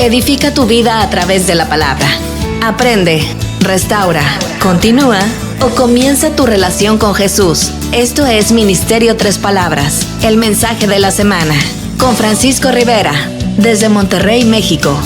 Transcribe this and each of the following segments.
Edifica tu vida a través de la palabra. Aprende, restaura, continúa o comienza tu relación con Jesús. Esto es Ministerio Tres Palabras, el mensaje de la semana, con Francisco Rivera, desde Monterrey, México.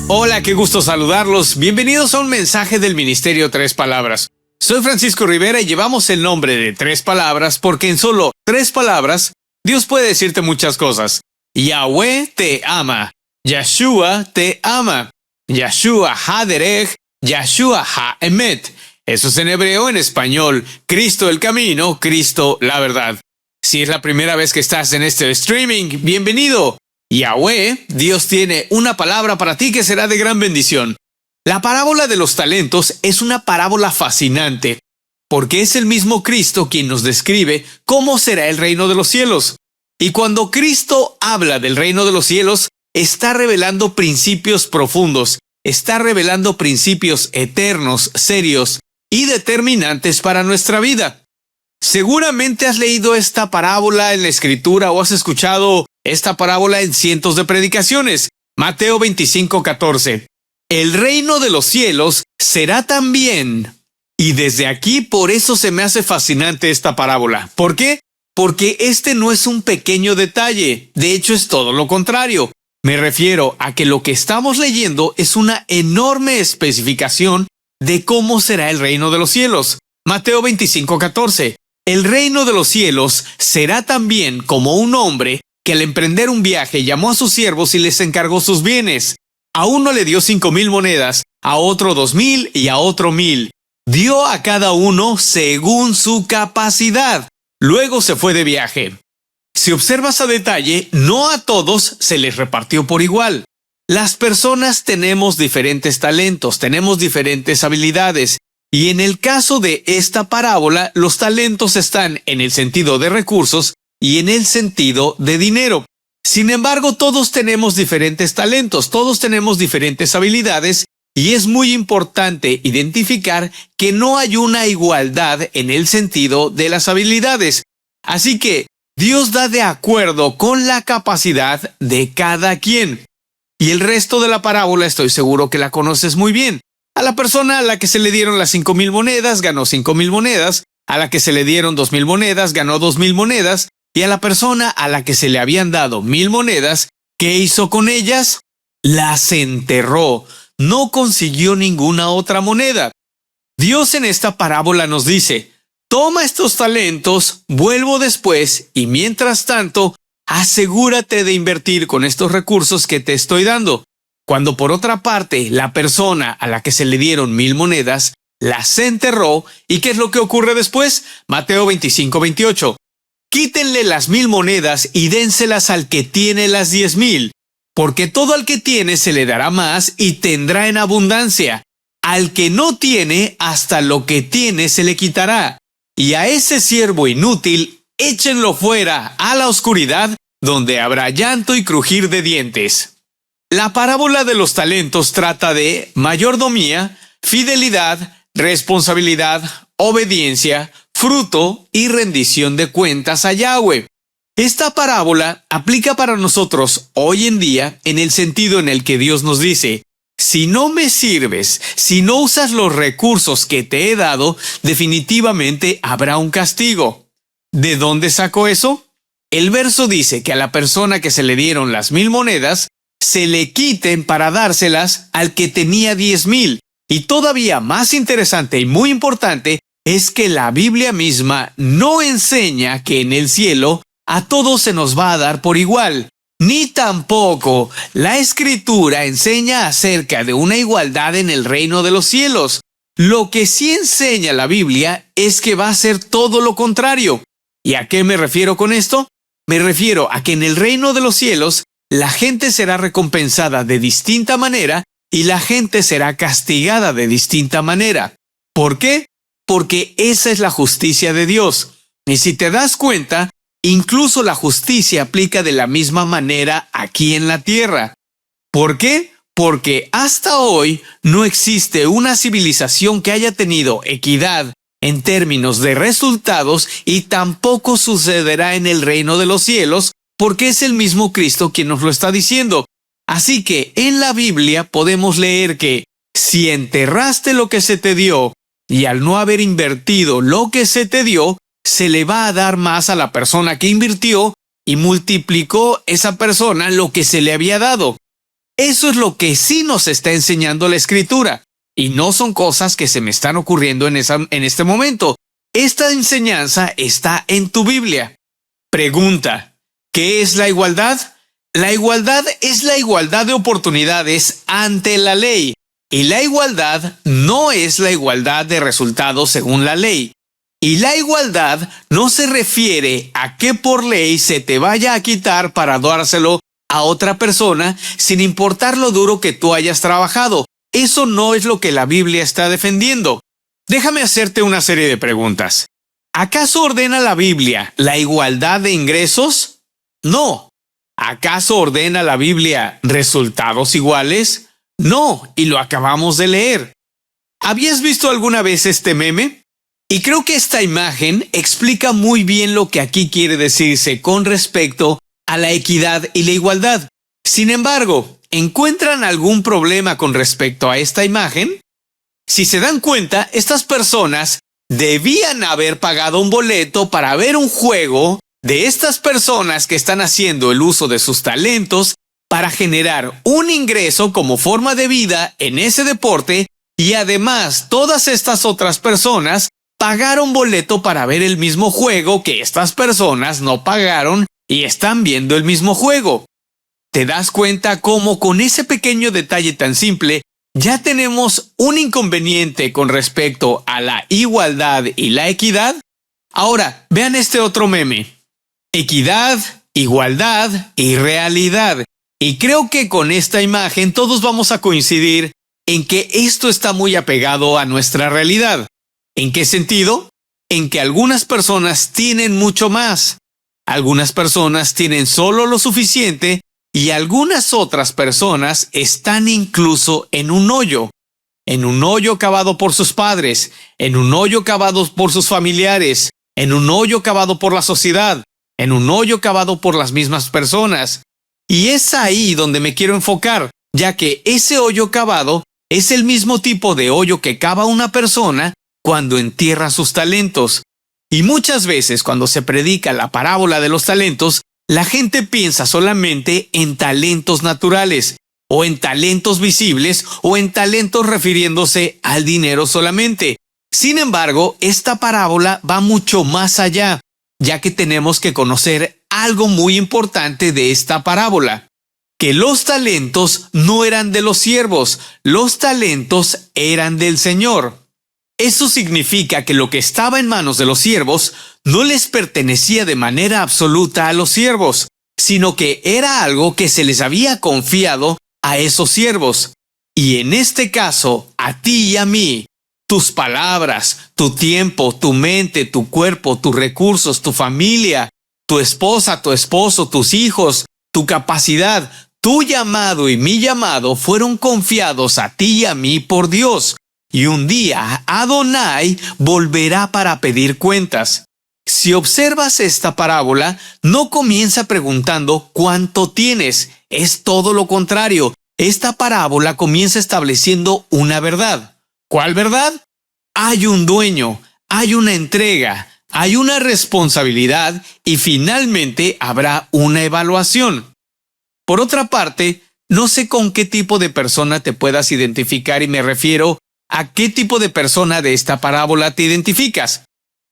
Hola, qué gusto saludarlos. Bienvenidos a un mensaje del Ministerio Tres Palabras. Soy Francisco Rivera y llevamos el nombre de Tres Palabras porque en solo 3 palabras Dios puede decirte muchas cosas. Yahweh te ama. Yeshua te ama. Yeshua ha-derech. Yeshua ha-emet. Eso es en hebreo, en español. Cristo el camino, Cristo la verdad. Si es la primera vez que estás en este streaming, bienvenido. Yahweh, Dios tiene una palabra para ti que será de gran bendición. La parábola de los talentos es una parábola fascinante, porque es el mismo Cristo quien nos describe cómo será el reino de los cielos. Y cuando Cristo habla del reino de los cielos, está revelando principios profundos, está revelando principios eternos, serios y determinantes para nuestra vida. Seguramente has leído esta parábola en la Escritura o has escuchado esta parábola en cientos de predicaciones. Mateo 25:14. El reino de los cielos será también. Y desde aquí por eso se me hace fascinante esta parábola. ¿Por qué? Porque este no es un pequeño detalle. De hecho es todo lo contrario. Me refiero a que lo que estamos leyendo es una enorme especificación de cómo será el reino de los cielos. Mateo 25:14. El reino de los cielos será también como un hombre que al emprender un viaje llamó a sus siervos y les encargó sus bienes. A uno le dio 5,000 monedas, a otro 2,000 y a otro 1,000. Dio a cada uno según su capacidad. Luego se fue de viaje. Si observas a detalle, no a todos se les repartió por igual. Las personas tenemos diferentes talentos, tenemos diferentes habilidades. Y en el caso de esta parábola, los talentos están en el sentido de recursos y en el sentido de dinero. Sin embargo, todos tenemos diferentes talentos, todos tenemos diferentes habilidades y es muy importante identificar que no hay una igualdad en el sentido de las habilidades. Así que Dios da de acuerdo con la capacidad de cada quien. Y el resto de la parábola estoy seguro que la conoces muy bien. A la persona a la que se le dieron las 5,000 monedas, ganó 5,000 monedas. A la que se le dieron 2,000 monedas, ganó 2,000 monedas. Y a la persona a la que se le habían dado 1,000 monedas, ¿qué hizo con ellas? Las enterró. No consiguió ninguna otra moneda. Dios en esta parábola nos dice, toma estos talentos, vuelvo después y mientras tanto, asegúrate de invertir con estos recursos que te estoy dando. Cuando por otra parte, la persona a la que se le dieron 1,000 monedas, las enterró. ¿Y qué es lo que ocurre después? Mateo 25:28. Quítenle las 1,000 monedas y dénselas al que tiene las 10,000, porque todo al que tiene se le dará más y tendrá en abundancia. Al que no tiene, hasta lo que tiene se le quitará. Y a ese siervo inútil, échenlo fuera a la oscuridad, donde habrá llanto y crujir de dientes. La parábola de los talentos trata de mayordomía, fidelidad, responsabilidad, obediencia, fruto y rendición de cuentas a Yahweh. Esta parábola aplica para nosotros hoy en día en el sentido en el que Dios nos dice, si no me sirves, si no usas los recursos que te he dado, definitivamente habrá un castigo. ¿De dónde sacó eso? El verso dice que a la persona que se le dieron las 1,000 monedas, se le quiten para dárselas al que tenía 10,000. Y todavía más interesante y muy importante, es que la Biblia misma no enseña que en el cielo a todos se nos va a dar por igual, ni tampoco la Escritura enseña acerca de una igualdad en el reino de los cielos. Lo que sí enseña la Biblia es que va a ser todo lo contrario. ¿Y a qué me refiero con esto? Me refiero a que en el reino de los cielos la gente será recompensada de distinta manera y la gente será castigada de distinta manera. ¿Por qué? Porque esa es la justicia de Dios. Y si te das cuenta, incluso la justicia aplica de la misma manera aquí en la tierra. ¿Por qué? Porque hasta hoy no existe una civilización que haya tenido equidad, en términos de resultados y tampoco sucederá en el reino de los cielos, porque es el mismo Cristo quien nos lo está diciendo. Así que en la Biblia podemos leer que si enterraste lo que se te dio y al no haber invertido lo que se te dio, se le va a dar más a la persona que invirtió y multiplicó esa persona lo que se le había dado. Eso es lo que sí nos está enseñando la Escritura. Y no son cosas que se me están ocurriendo en este momento. Esta enseñanza está en tu Biblia. Pregunta: ¿qué es la igualdad? La igualdad es la igualdad de oportunidades ante la ley. Y la igualdad no es la igualdad de resultados según la ley. Y la igualdad no se refiere a que por ley se te vaya a quitar para dárselo a otra persona sin importar lo duro que tú hayas trabajado. Eso no es lo que la Biblia está defendiendo. Déjame hacerte una serie de preguntas. ¿Acaso ordena la Biblia la igualdad de ingresos? No. ¿Acaso ordena la Biblia resultados iguales? No, y lo acabamos de leer. ¿Habías visto alguna vez este meme? Y creo que esta imagen explica muy bien lo que aquí quiere decirse con respecto a la equidad y la igualdad. Sin embargo, ¿encuentran algún problema con respecto a esta imagen? Si se dan cuenta, estas personas debían haber pagado un boleto para ver un juego de estas personas que están haciendo el uso de sus talentos para generar un ingreso como forma de vida en ese deporte, y además todas estas otras personas pagaron boleto para ver el mismo juego que estas personas no pagaron y están viendo el mismo juego. ¿Te das cuenta cómo con ese pequeño detalle tan simple ya tenemos un inconveniente con respecto a la igualdad y la equidad? Ahora, vean este otro meme. Equidad, igualdad y realidad. Y creo que con esta imagen todos vamos a coincidir en que esto está muy apegado a nuestra realidad. ¿En qué sentido? En que algunas personas tienen mucho más. Algunas personas tienen solo lo suficiente y algunas otras personas están incluso en un hoyo cavado por sus padres, en un hoyo cavado por sus familiares, en un hoyo cavado por la sociedad, en un hoyo cavado por las mismas personas. Y es ahí donde me quiero enfocar, ya que ese hoyo cavado es el mismo tipo de hoyo que cava una persona cuando entierra sus talentos. Y muchas veces cuando se predica la parábola de los talentos, la gente piensa solamente en talentos naturales, o en talentos visibles, o en talentos refiriéndose al dinero solamente. Sin embargo, esta parábola va mucho más allá, ya que tenemos que conocer algo muy importante de esta parábola, que los talentos no eran de los siervos, los talentos eran del Señor. Eso significa que lo que estaba en manos de los siervos no les pertenecía de manera absoluta a los siervos, sino que era algo que se les había confiado a esos siervos. Y en este caso, a ti y a mí, tus palabras, tu tiempo, tu mente, tu cuerpo, tus recursos, tu familia, tu esposa, tu esposo, tus hijos, tu capacidad, tu llamado y mi llamado fueron confiados a ti y a mí por Dios. Y un día Adonai volverá para pedir cuentas. Si observas esta parábola, no comienza preguntando cuánto tienes. Es todo lo contrario. Esta parábola comienza estableciendo una verdad. ¿Cuál verdad? Hay un dueño, hay una entrega, hay una responsabilidad y finalmente habrá una evaluación. Por otra parte, no sé con qué tipo de persona te puedas identificar y me refiero a qué tipo de persona de esta parábola te identificas.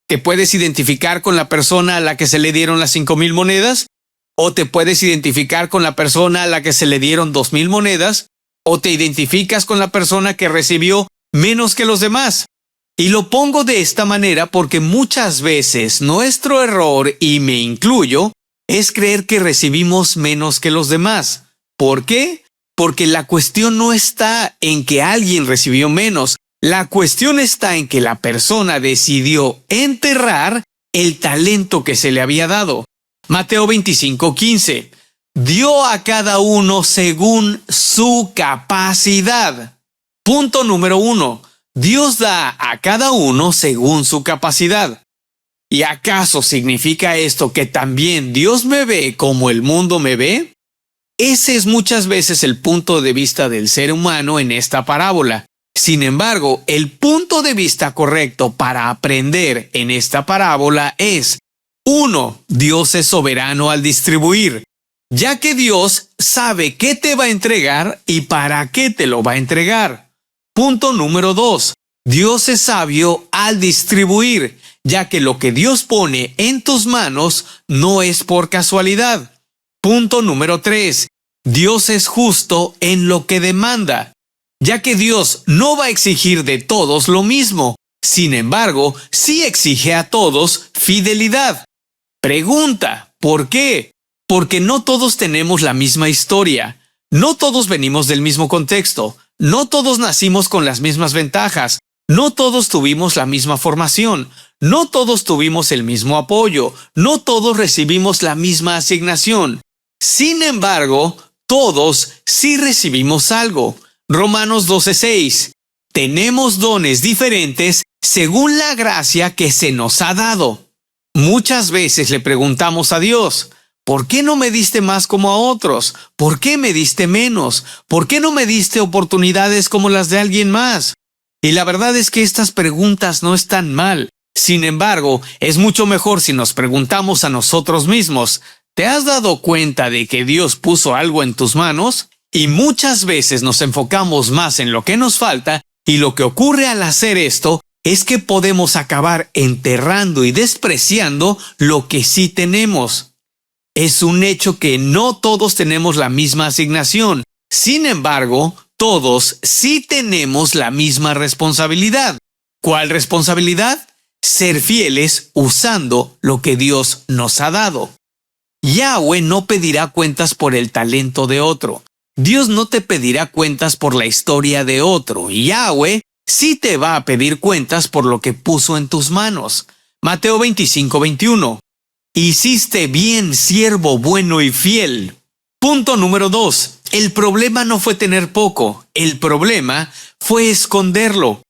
¿Te puedes identificar con la persona a la que se le dieron las 5,000 monedas? ¿O te puedes identificar con la persona a la que se le dieron 2,000 monedas? ¿O te identificas con la persona que recibió menos que los demás? Y lo pongo de esta manera porque muchas veces nuestro error, y me incluyo, es creer que recibimos menos que los demás. ¿Por qué? Porque la cuestión no está en que alguien recibió menos. La cuestión está en que la persona decidió enterrar el talento que se le había dado. Mateo 25:15. Dio a cada uno según su capacidad. Punto número 1. Dios da a cada uno según su capacidad. ¿Y acaso significa esto que también Dios me ve como el mundo me ve? Ese es muchas veces el punto de vista del ser humano en esta parábola. Sin embargo, el punto de vista correcto para aprender en esta parábola es: 1. Dios es soberano al distribuir, ya que Dios sabe qué te va a entregar y para qué te lo va a entregar. Punto número 2. Dios es sabio al distribuir, ya que lo que Dios pone en tus manos no es por casualidad. Punto número 3. Dios es justo en lo que demanda, ya que Dios no va a exigir de todos lo mismo. Sin embargo, sí exige a todos fidelidad. Pregunta: ¿por qué? Porque no todos tenemos la misma historia. No todos venimos del mismo contexto. No todos nacimos con las mismas ventajas. No todos tuvimos la misma formación. No todos tuvimos el mismo apoyo. No todos recibimos la misma asignación. Sin embargo, todos sí recibimos algo. Romanos 12:6. Tenemos dones diferentes según la gracia que se nos ha dado. Muchas veces le preguntamos a Dios: ¿por qué no me diste más como a otros? ¿Por qué me diste menos? ¿Por qué no me diste oportunidades como las de alguien más? Y la verdad es que estas preguntas no están mal. Sin embargo, es mucho mejor si nos preguntamos a nosotros mismos: ¿te has dado cuenta de que Dios puso algo en tus manos? Y muchas veces nos enfocamos más en lo que nos falta, y lo que ocurre al hacer esto es que podemos acabar enterrando y despreciando lo que sí tenemos. Es un hecho que no todos tenemos la misma asignación. Sin embargo, todos sí tenemos la misma responsabilidad. ¿Cuál responsabilidad? Ser fieles usando lo que Dios nos ha dado. Yahweh no pedirá cuentas por el talento de otro. Dios no te pedirá cuentas por la historia de otro. Yahweh sí te va a pedir cuentas por lo que puso en tus manos. Mateo 25:21. Hiciste bien, siervo bueno y fiel. Punto número 2. El problema no fue tener poco. El problema fue esconderlo.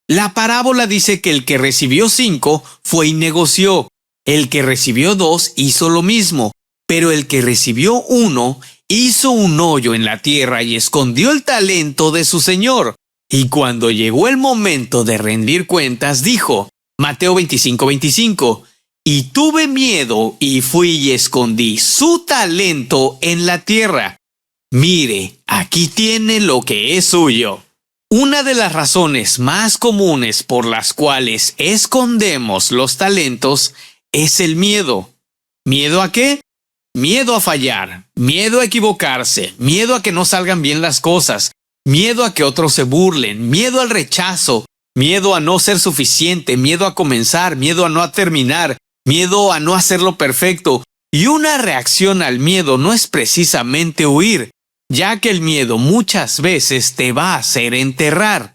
La parábola dice que el que recibió 5 fue y negoció. El que recibió 2 hizo lo mismo. Pero el que recibió 1 hizo un hoyo en la tierra y escondió el talento de su señor. Y cuando llegó el momento de rendir cuentas, dijo, Mateo 25:25, y tuve miedo y fui y escondí su talento en la tierra. Mire, aquí tiene lo que es suyo. Una de las razones más comunes por las cuales escondemos los talentos es el miedo. ¿Miedo a qué? Miedo a fallar, miedo a equivocarse, miedo a que no salgan bien las cosas, miedo a que otros se burlen, miedo al rechazo, miedo a no ser suficiente, miedo a comenzar, miedo a no terminar, miedo a no hacerlo perfecto. Y una reacción al miedo no es precisamente huir, ya que el miedo muchas veces te va a hacer enterrar.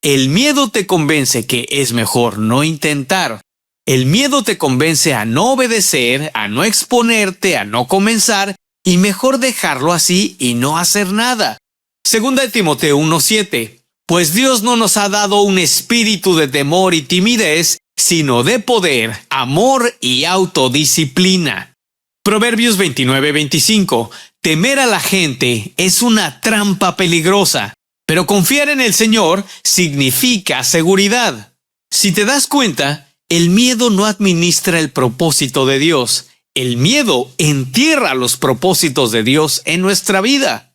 El miedo te convence que es mejor no intentar. El miedo te convence a no obedecer, a no exponerte, a no comenzar, y mejor dejarlo así y no hacer nada. Segunda de Timoteo 1:7. Pues Dios no nos ha dado un espíritu de temor y timidez, sino de poder, amor y autodisciplina. Proverbios 29:25. Temer a la gente es una trampa peligrosa, pero confiar en el Señor significa seguridad. Si te das cuenta, el miedo no administra el propósito de Dios. El miedo entierra los propósitos de Dios en nuestra vida.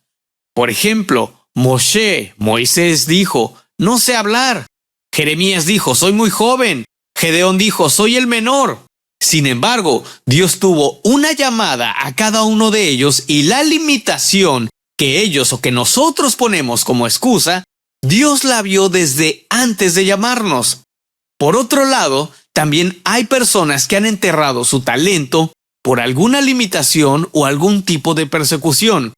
Por ejemplo, Moisés dijo, no sé hablar. Jeremías dijo, soy muy joven. Gedeón dijo, soy el menor. Sin embargo, Dios tuvo una llamada a cada uno de ellos y la limitación que ellos o que nosotros ponemos como excusa, Dios la vio desde antes de llamarnos. Por otro lado, también hay personas que han enterrado su talento por alguna limitación o algún tipo de persecución.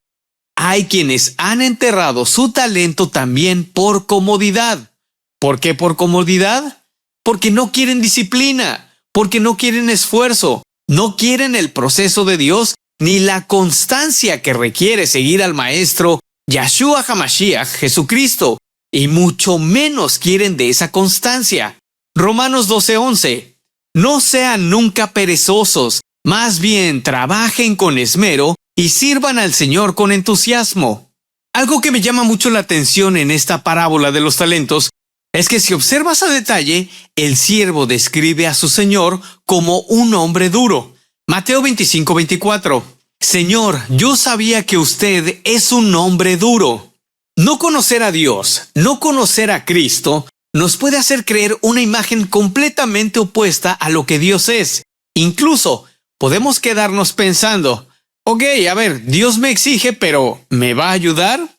Hay quienes han enterrado su talento también por comodidad. ¿Por qué por comodidad? Porque no quieren disciplina, porque no quieren esfuerzo, no quieren el proceso de Dios ni la constancia que requiere seguir al Maestro Yahshua HaMashiach, Jesucristo. y mucho menos quieren de esa constancia. Romanos 12:11. No sean nunca perezosos, más bien trabajen con esmero y sirvan al Señor con entusiasmo. Algo que me llama mucho la atención en esta parábola de los talentos es que si observas a detalle, el siervo describe a su señor como un hombre duro. Mateo 25:24. Señor, yo sabía que usted es un hombre duro. No conocer a Dios, no conocer a Cristo, nos puede hacer creer una imagen completamente opuesta a lo que Dios es. Incluso podemos quedarnos pensando, ok, a ver, Dios me exige, pero ¿me va a ayudar?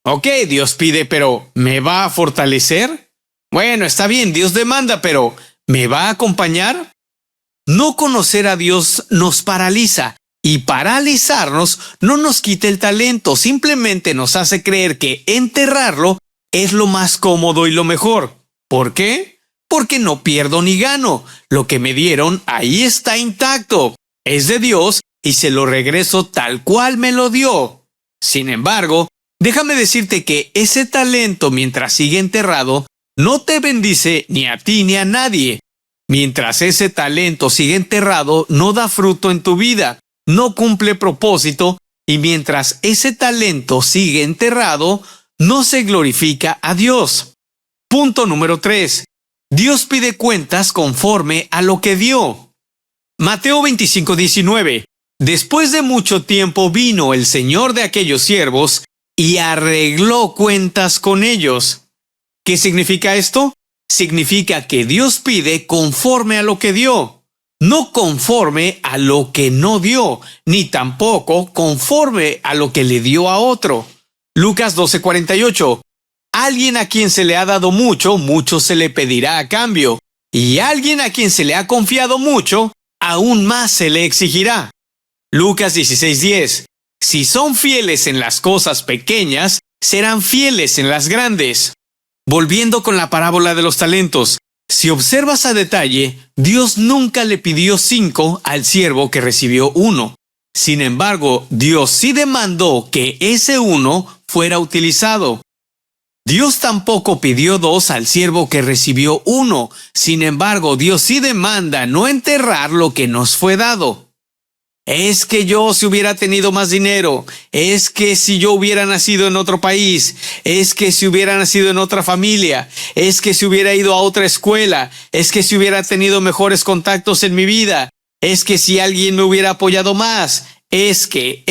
Ok, Dios pide, pero ¿me va a fortalecer? Bueno, está bien, Dios demanda, pero ¿me va a acompañar? No conocer a Dios nos paraliza, y paralizarnos no nos quita el talento, simplemente nos hace creer que enterrarlo es lo más cómodo y lo mejor. ¿Por qué? Porque no pierdo ni gano. Lo que me dieron ahí está intacto. Es de Dios y se lo regreso tal cual me lo dio. Sin embargo, déjame decirte que ese talento, mientras sigue enterrado, no te bendice ni a ti ni a nadie. Mientras ese talento sigue enterrado, no da fruto en tu vida, no cumple propósito, y mientras ese talento sigue enterrado, no se glorifica a Dios. Punto número 3. Dios pide cuentas conforme a lo que dio. Mateo 25:19. Después de mucho tiempo vino el señor de aquellos siervos y arregló cuentas con ellos. ¿Qué significa esto? Significa que Dios pide conforme a lo que dio, no conforme a lo que no dio, ni tampoco conforme a lo que le dio a otro. Lucas 12:48. Alguien a quien se le ha dado mucho, mucho se le pedirá a cambio, y alguien a quien se le ha confiado mucho, aún más se le exigirá. Lucas 16:10. Si son fieles en las cosas pequeñas, serán fieles en las grandes. Volviendo con la parábola de los talentos, si observas a detalle, Dios nunca le pidió 5 al siervo que recibió 1. Sin embargo, Dios sí demandó que ese 1 fuera utilizado. Dios tampoco pidió 2 al siervo que recibió 1. Sin embargo, Dios sí demanda no enterrar lo que nos fue dado. Es que yo si hubiera tenido más dinero, es que si yo hubiera nacido en otro país, es que si hubiera nacido en otra familia, es que si hubiera ido a otra escuela, es que si hubiera tenido mejores contactos en mi vida, es que si alguien me hubiera apoyado más, es que.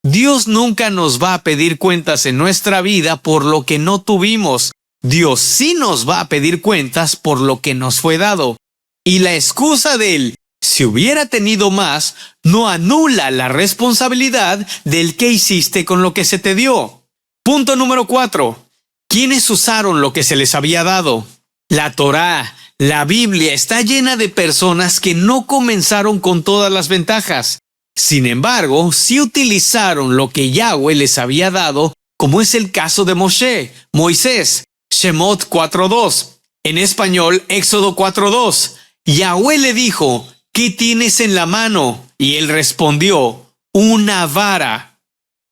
Dios nunca nos va a pedir cuentas en nuestra vida por lo que no tuvimos. Dios sí nos va a pedir cuentas por lo que nos fue dado. Y la excusa de él, si hubiera tenido más, no anula la responsabilidad del que hiciste con lo que se te dio. Punto número 4. ¿Quiénes usaron lo que se les había dado? La Torá, la Biblia está llena de personas que no comenzaron con todas las ventajas. Sin embargo, sí utilizaron lo que Yahweh les había dado, como es el caso de Moisés, Shemot 4:2. En español, Éxodo 4:2. Yahweh le dijo, ¿qué tienes en la mano? Y él respondió, una vara.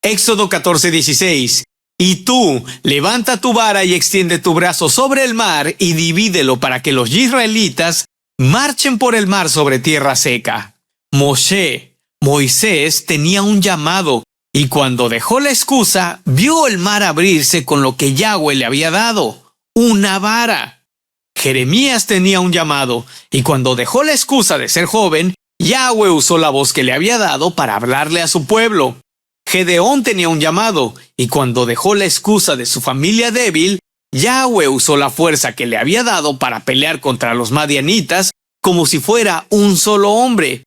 Éxodo 14:16. Y tú, levanta tu vara y extiende tu brazo sobre el mar y divídelo para que los israelitas marchen por el mar sobre tierra seca. Moisés tenía un llamado y cuando dejó la excusa, vio el mar abrirse con lo que Yahweh le había dado, una vara. Jeremías tenía un llamado, y cuando dejó la excusa de ser joven, Yahweh usó la voz que le había dado para hablarle a su pueblo. Gedeón tenía un llamado, y cuando dejó la excusa de su familia débil, Yahweh usó la fuerza que le había dado para pelear contra los madianitas como si fuera un solo hombre.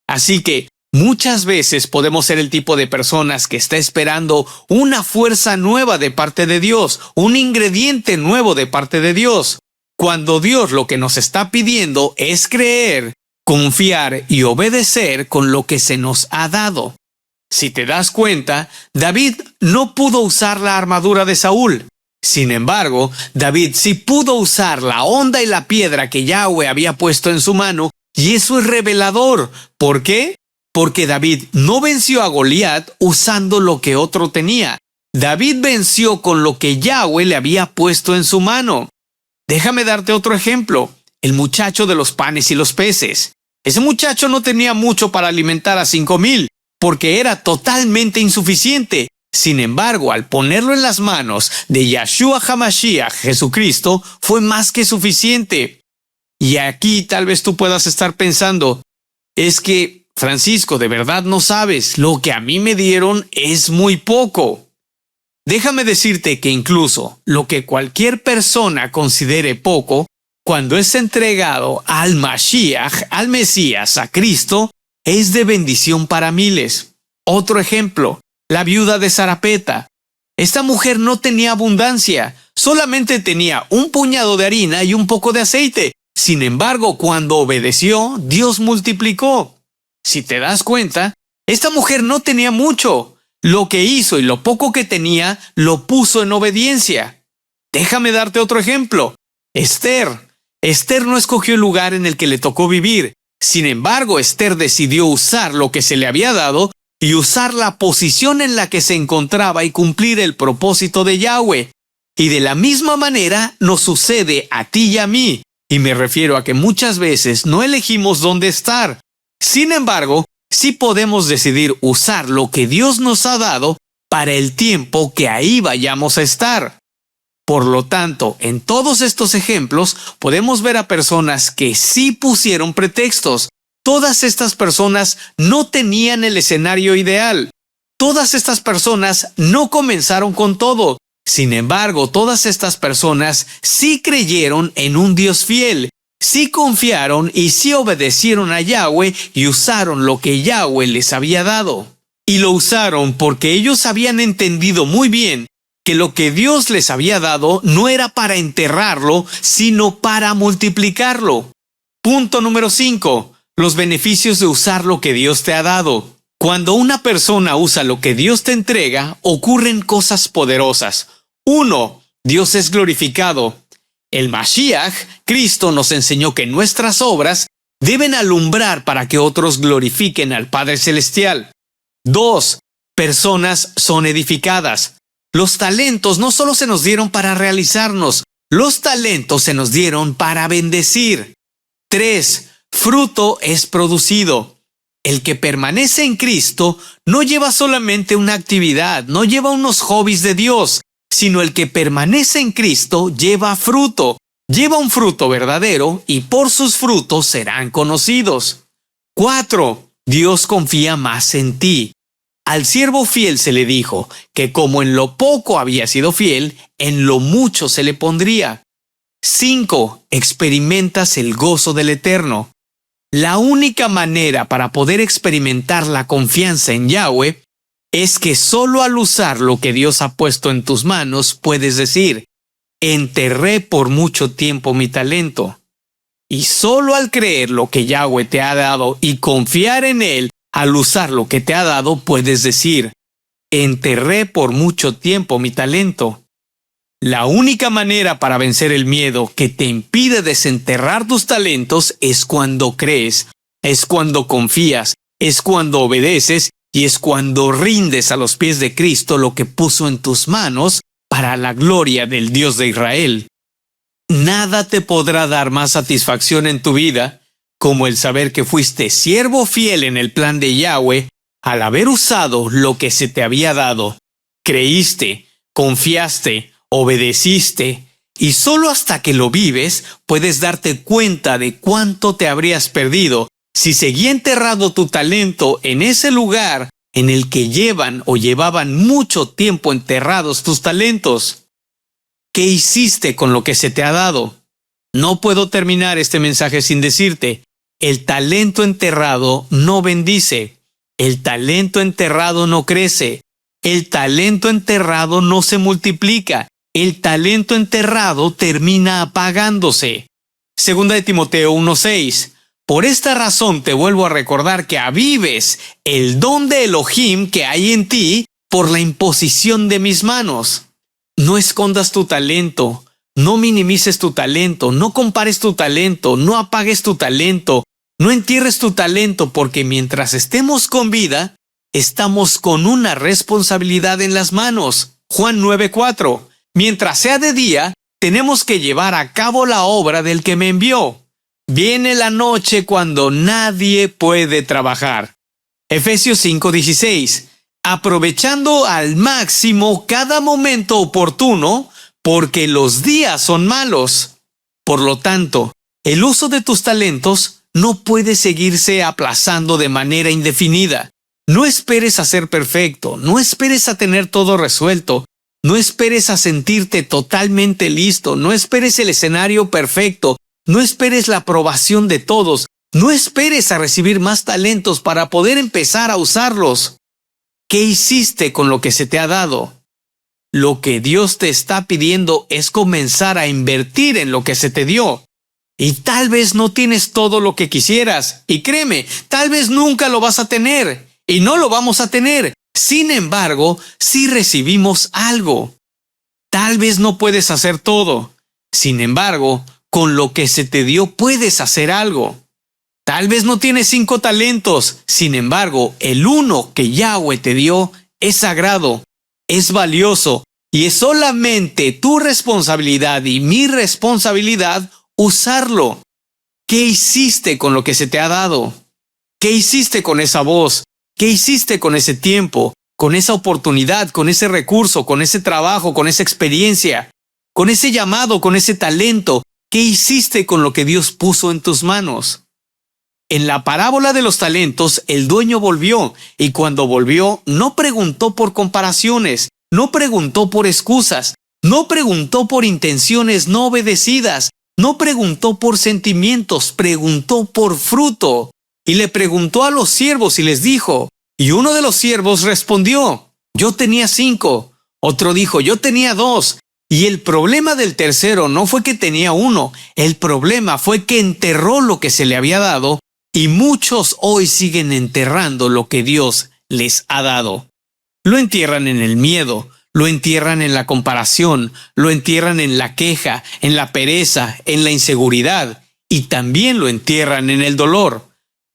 Así que, muchas veces podemos ser el tipo de personas que está esperando una fuerza nueva de parte de Dios, un ingrediente nuevo de parte de Dios. Cuando Dios lo que nos está pidiendo es creer, confiar y obedecer con lo que se nos ha dado. Si te das cuenta, David no pudo usar la armadura de Saúl. Sin embargo, David sí pudo usar la honda y la piedra que Yahweh había puesto en su mano, y eso es revelador. ¿Por qué? Porque David no venció a Goliat usando lo que otro tenía. David venció con lo que Yahweh le había puesto en su mano. Déjame darte otro ejemplo. El muchacho de los panes y los peces. Ese muchacho no tenía mucho para alimentar a 5,000, porque era totalmente insuficiente. Sin embargo, al ponerlo en las manos de Yahshua HaMashiach, Jesucristo, fue más que suficiente. Y aquí tal vez tú puedas estar pensando, es que, Francisco, de verdad no sabes, lo que a mí me dieron es muy poco. Déjame decirte que incluso lo que cualquier persona considere poco, cuando es entregado al Mashiach, al Mesías, a Cristo, es de bendición para miles. Otro ejemplo, la viuda de Sarapeta. Esta mujer no tenía abundancia, solamente tenía un puñado de harina y un poco de aceite. Sin embargo, cuando obedeció, Dios multiplicó. Si te das cuenta, esta mujer no tenía mucho. Lo que hizo y lo poco que tenía, lo puso en obediencia. Déjame darte otro ejemplo. Esther. Esther no escogió el lugar en el que le tocó vivir. Sin embargo, Esther decidió usar lo que se le había dado y usar la posición en la que se encontraba y cumplir el propósito de Yahweh. Y de la misma manera nos sucede a ti y a mí. Y me refiero a que muchas veces no elegimos dónde estar. Sin embargo, sí podemos decidir usar lo que Dios nos ha dado para el tiempo que ahí vayamos a estar. Por lo tanto, en todos estos ejemplos podemos ver a personas que sí pusieron pretextos. Todas estas personas no tenían el escenario ideal. Todas estas personas no comenzaron con todo. Sin embargo, todas estas personas sí creyeron en un Dios fiel. Sí confiaron y sí obedecieron a Yahweh y usaron lo que Yahweh les había dado. Y lo usaron porque ellos habían entendido muy bien que lo que Dios les había dado no era para enterrarlo, sino para multiplicarlo. Punto número 5. Los beneficios de usar lo que Dios te ha dado. Cuando una persona usa lo que Dios te entrega, ocurren cosas poderosas. 1. Dios es glorificado. El Mashiach, Cristo, nos enseñó que nuestras obras deben alumbrar para que otros glorifiquen al Padre Celestial. 2. Personas son edificadas. Los talentos no solo se nos dieron para realizarnos, los talentos se nos dieron para bendecir. 3. Fruto es producido. El que permanece en Cristo no lleva solamente una actividad, no lleva unos hobbies de Dios, sino el que permanece en Cristo lleva fruto. Lleva un fruto verdadero y por sus frutos serán conocidos. 4. Dios confía más en ti. Al siervo fiel se le dijo que como en lo poco había sido fiel, en lo mucho se le pondría. 5. Experimentas el gozo del Eterno. La única manera para poder experimentar la confianza en Yahweh es que solo al usar lo que Dios ha puesto en tus manos puedes decir, enterré por mucho tiempo mi talento. Y solo al creer lo que Yahweh te ha dado y confiar en Él, al usar lo que te ha dado, puedes decir, enterré por mucho tiempo mi talento. La única manera para vencer el miedo que te impide desenterrar tus talentos es cuando crees, es cuando confías, es cuando obedeces y es cuando rindes a los pies de Cristo lo que puso en tus manos para la gloria del Dios de Israel. Nada te podrá dar más satisfacción en tu vida como el saber que fuiste siervo fiel en el plan de Yahweh al haber usado lo que se te había dado. Creíste, confiaste, obedeciste y solo hasta que lo vives puedes darte cuenta de cuánto te habrías perdido si seguía enterrado tu talento en ese lugar en el que llevaban mucho tiempo enterrados tus talentos. ¿Qué hiciste con lo que se te ha dado? No puedo terminar este mensaje sin decirte, el talento enterrado no bendice, el talento enterrado no crece, el talento enterrado no se multiplica, el talento enterrado termina apagándose. Segunda de Timoteo 1:6. Por esta razón te vuelvo a recordar que avives el don de Elohim que hay en ti por la imposición de mis manos. No escondas tu talento, no minimices tu talento, no compares tu talento, no apagues tu talento, no entierres tu talento, porque mientras estemos con vida, estamos con una responsabilidad en las manos. Juan 9:4. Mientras sea de día, tenemos que llevar a cabo la obra del que me envió. Viene la noche cuando nadie puede trabajar. Efesios 5:16. Aprovechando al máximo cada momento oportuno, porque los días son malos. Por lo tanto, el uso de tus talentos no puede seguirse aplazando de manera indefinida. No esperes a ser perfecto, no esperes a tener todo resuelto, no esperes a sentirte totalmente listo, no esperes el escenario perfecto, no esperes la aprobación de todos, no esperes a recibir más talentos para poder empezar a usarlos. ¿Qué hiciste con lo que se te ha dado? Lo que Dios te está pidiendo es comenzar a invertir en lo que se te dio. Y tal vez no tienes todo lo que quisieras, y créeme, tal vez nunca lo vas a tener. Y no lo vamos a tener. Sin embargo, sí recibimos algo. Tal vez no puedes hacer todo. Sin embargo, con lo que se te dio puedes hacer algo. Tal vez no tienes 5 talentos. Sin embargo, el 1 que Yahweh te dio es sagrado, es valioso y es solamente tu responsabilidad y mi responsabilidad usarlo. ¿Qué hiciste con lo que se te ha dado? ¿Qué hiciste con esa voz? ¿Qué hiciste con ese tiempo, con esa oportunidad, con ese recurso, con ese trabajo, con esa experiencia, con ese llamado, con ese talento? ¿Qué hiciste con lo que Dios puso en tus manos? En la parábola de los talentos, el dueño volvió, y cuando volvió, no preguntó por comparaciones, no preguntó por excusas, no preguntó por intenciones no obedecidas, no preguntó por sentimientos, preguntó por fruto. Y le preguntó a los siervos y les dijo, y uno de los siervos respondió, yo tenía 5. Otro dijo, yo tenía 2. Y el problema del tercero no fue que tenía 1, el problema fue que enterró lo que se le había dado, y muchos hoy siguen enterrando lo que Dios les ha dado. Lo entierran en el miedo, lo entierran en la comparación, lo entierran en la queja, en la pereza, en la inseguridad, y también lo entierran en el dolor.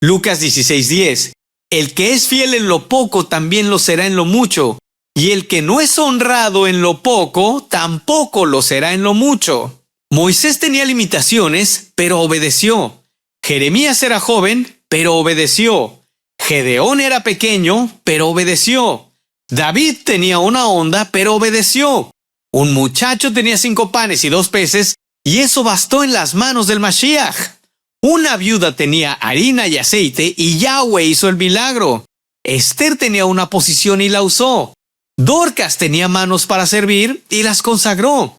Lucas 16:10. El que es fiel en lo poco también lo será en lo mucho, y el que no es honrado en lo poco tampoco lo será en lo mucho. Moisés tenía limitaciones, pero obedeció. Jeremías era joven, pero obedeció. Gedeón era pequeño, pero obedeció. David tenía una onda, pero obedeció. Un muchacho tenía 5 panes y 2 peces, y eso bastó en las manos del Mashiach. Una viuda tenía harina y aceite y Yahweh hizo el milagro. Esther tenía una posición y la usó. Dorcas tenía manos para servir y las consagró.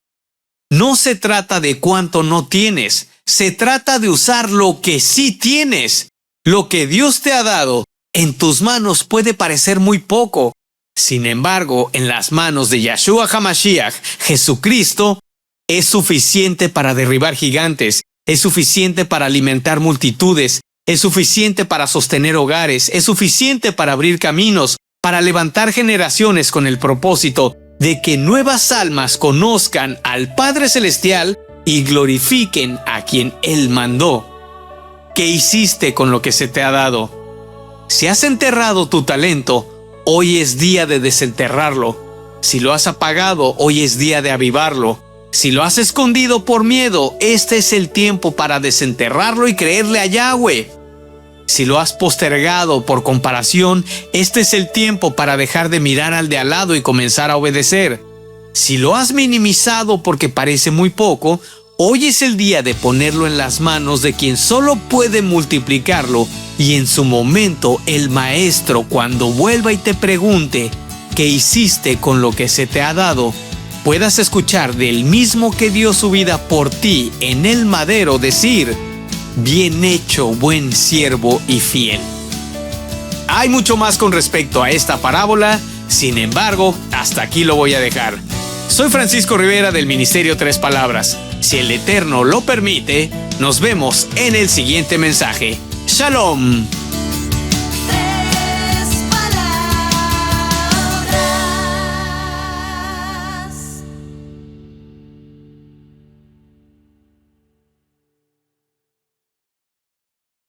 No se trata de cuánto no tienes, se trata de usar lo que sí tienes. Lo que Dios te ha dado en tus manos puede parecer muy poco. Sin embargo, en las manos de Yahshua HaMashiach, Jesucristo, es suficiente para derribar gigantes. Es suficiente para alimentar multitudes, es suficiente para sostener hogares, es suficiente para abrir caminos, para levantar generaciones con el propósito de que nuevas almas conozcan al Padre Celestial y glorifiquen a quien Él mandó. ¿Qué hiciste con lo que se te ha dado? Si has enterrado tu talento, hoy es día de desenterrarlo. Si lo has apagado, hoy es día de avivarlo. Si lo has escondido por miedo, este es el tiempo para desenterrarlo y creerle a Yahweh. Si lo has postergado por comparación, este es el tiempo para dejar de mirar al de al lado y comenzar a obedecer. Si lo has minimizado porque parece muy poco, hoy es el día de ponerlo en las manos de quien solo puede multiplicarlo, y en su momento el Maestro, cuando vuelva y te pregunte ¿qué hiciste con lo que se te ha dado?, puedas escuchar del mismo que dio su vida por ti en el madero decir: bien hecho, buen siervo y fiel. Hay mucho más con respecto a esta parábola, sin embargo, hasta aquí lo voy a dejar. Soy Francisco Rivera del Ministerio 3 Palabras. Si el Eterno lo permite, nos vemos en el siguiente mensaje. ¡Shalom!